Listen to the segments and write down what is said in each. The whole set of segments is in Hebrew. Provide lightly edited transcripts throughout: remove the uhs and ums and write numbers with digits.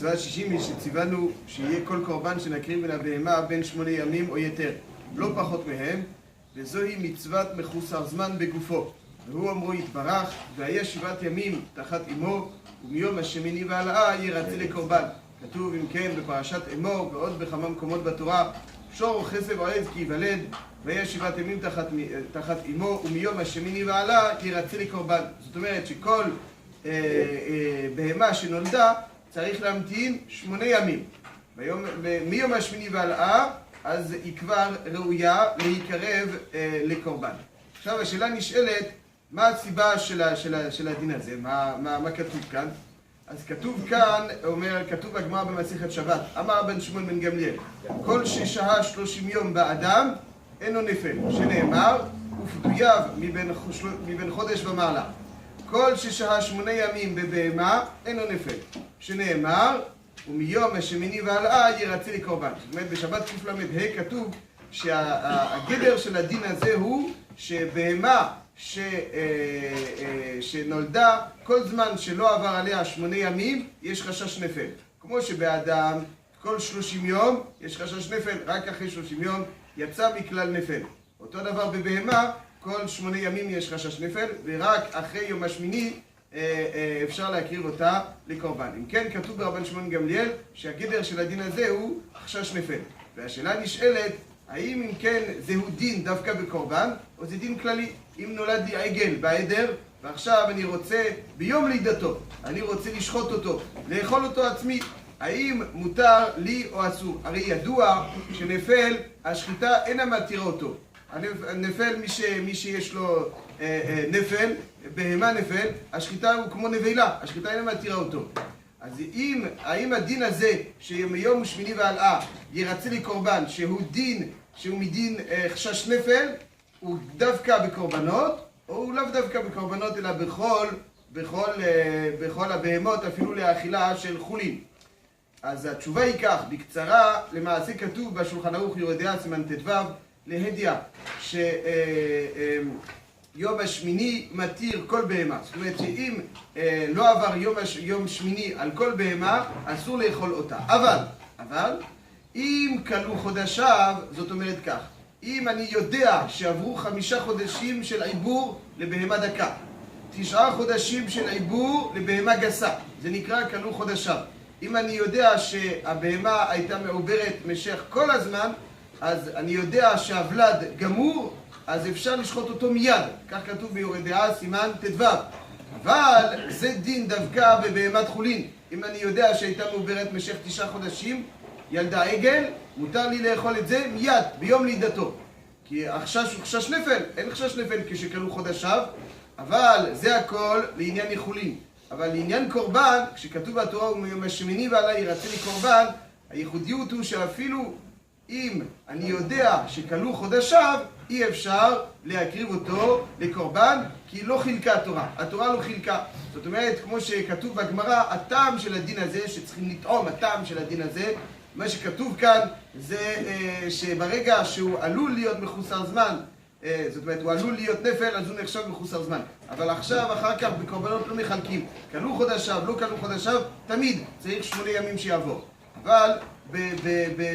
מצווה 60 היא שציוונו שיהיה כל קורבן שנקריב מן הבהמה בין 8 ימים או יותר, לא פחות מהם, וזוהי מצוות מחוסר זמן בגופו. והוא אמרו יתברך, והיה 7 ימים תחת אמו, ומיום השמיני והעלאה ירצה לקורבן. כתוב אם כן בפרשת אמור ועוד בכמה מקומות בתורה, שור או חסב או עז כי ייוולד, והיה 7 ימים תחת אמו, ומיום השמיני והעלאה ירצה לקורבן. זאת אומרת שכל בהמה שנולדה צריך להמתין 8 ימים. מיום השמיני והעלאה אז היא כבר ראויה להיקרב לקורבן. עכשיו השאלה נשאלת, מה הסיבה של הדין הזה? מה כתוב כאן? אז כתוב כאן, כתוב בגמרא במסכת שבת, אמר רבן שמעון בן גמליאל, כל ששהה 30 יום באדם אינו נפל, שנאמר ופדוייו מבין חודש ומעלה. כל ששהה 8 ימים בבהמה אינו נפל, שנאמר ומיום השמיני והעלאה ירצה לקורבן. זאת אומרת בשבת קל"ה כתוב שהגדר של הדין הזה הוא שבהמה שנולדה, כל זמן שלא עבר עליה 8 ימים יש חשש נפל. כמו שבאדם כל 30 יום יש חשש נפל, רק אחרי 30 יום יצא מכלל נפל. אותו דבר בבהמה, כל 8 ימים יש חשש נפל, ורק אחרי יום השמיני אפשר להקריב אותה לקורבן. אם כן, כתוב ברבן שמעון גמליאל שהגדר של הדין הזה הוא חשש נפל. והשאלה נשאלת, האם אם כן זהו דין דווקא בקורבן, או זה דין כללי? אם נולד לי עגל בעדר, ועכשיו אני רוצה ביום לידתו, אני רוצה לשחוט אותו, לאכול אותו עצמי, האם מותר לי או אסור? הרי ידוע שנפל, השחיטה אינה מתירה אותו. הנפל, מי שיש לו נפל, בהמה נפל, השחיטה הוא כמו נבלה, השחיטה אינה מתירה אותו. אז האם הדין הזה שמיום שמיני והעלאה ירצה לי קורבן, שהוא מדין חשש נפל, הוא דווקא בקורבנות, או הוא לאו דווקא בקורבנות, אלא בכל הבהמות, אפילו לאכילה של חולין? אז התשובה היא כך, בקצרה, למעשה כתוב בשולחן ערוך יורה דעה סימן ט"ו להדיא, שיום השמיני מתיר כל בהמה. זאת אומרת שאם לא עבר יום שמיני על כל בהמה, אסור לאכול אותה. אבל, אם כלו חודשיו, זאת אומרת כך, אם אני יודע שעברו 5 חודשים של עיבור לבהמה דקה, 9 חודשים של עיבור לבהמה גסה, זה נקרא כלו חודשיו. אם אני יודע שהבהמה הייתה מעוברת משך כל הזמן, אז אני יודע שהוולד גמור, אז אפשר לשחוט אותו מיד. כך כתוב ביורה דעה סימן ט"ו. אבל זה דין דווקא בבהמת חולין. אם אני יודע שהייתה מעוברת משך 9 חודשים, ילדה עגל, מותר לי לאכול את זה מיד, ביום לידתו. כי החשש הוא חשש נפל, אין חשש נפל כשכלו חודשיו, אבל זה הכל לעניין יחולין. אבל לעניין קורבן, כשכתוב בתורה ומיום השמיני והעלאה ירצה לי קורבן, הייחודיות הוא שאפילו אם אני יודע שכלו חודשיו, אי אפשר להקריב אותו לקורבן, כי לא חילקה התורה לא חילקה. זאת אומרת, כמו שכתוב בגמרא, הטעם של הדין הזה, שצריכים לטעום הטעם של הדין הזה, מה שכתוב כאן זה שברגע שהוא עלול להיות מחוסר זמן, זאת אומרת, הוא עלול להיות נפל, אז הוא נחשב מחוסר זמן. אבל עכשיו, אחר כך, בקורבנות לא מחלקים. כלו חודשיו, לא כלו חודשיו, תמיד צריך 8 ימים שיעבור. אבל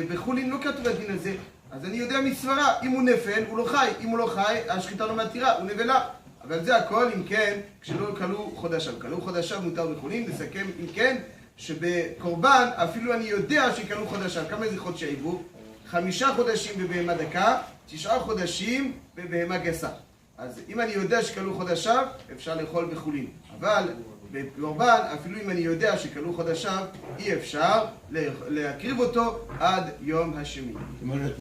בחולין לא כתוב הדין הזה, אז אני יודע מסברה, אם הוא נפל, הוא לא חי. אם הוא לא חי, השחיטה לא מתירה, הוא נבלה. אבל זה הכל, אם כן, כשלא כלו חודשיו. כלו חודשיו מותר בחולין, נסכם, אם כן, שבקורבן, אפילו אני יודע שכלו חודשיו. כמה זה חודשי עיבור? 5 חודשים בבהמה דקה, 9 חודשים בבהמה גסה. אז אם אני יודע שכלו חודשיו, אפשר לאכול בחולין. אבל בקורבן, אפילו אם אני יודע שכלו חודשיו, אי אפשר להקריב אותו עד יום השמיני.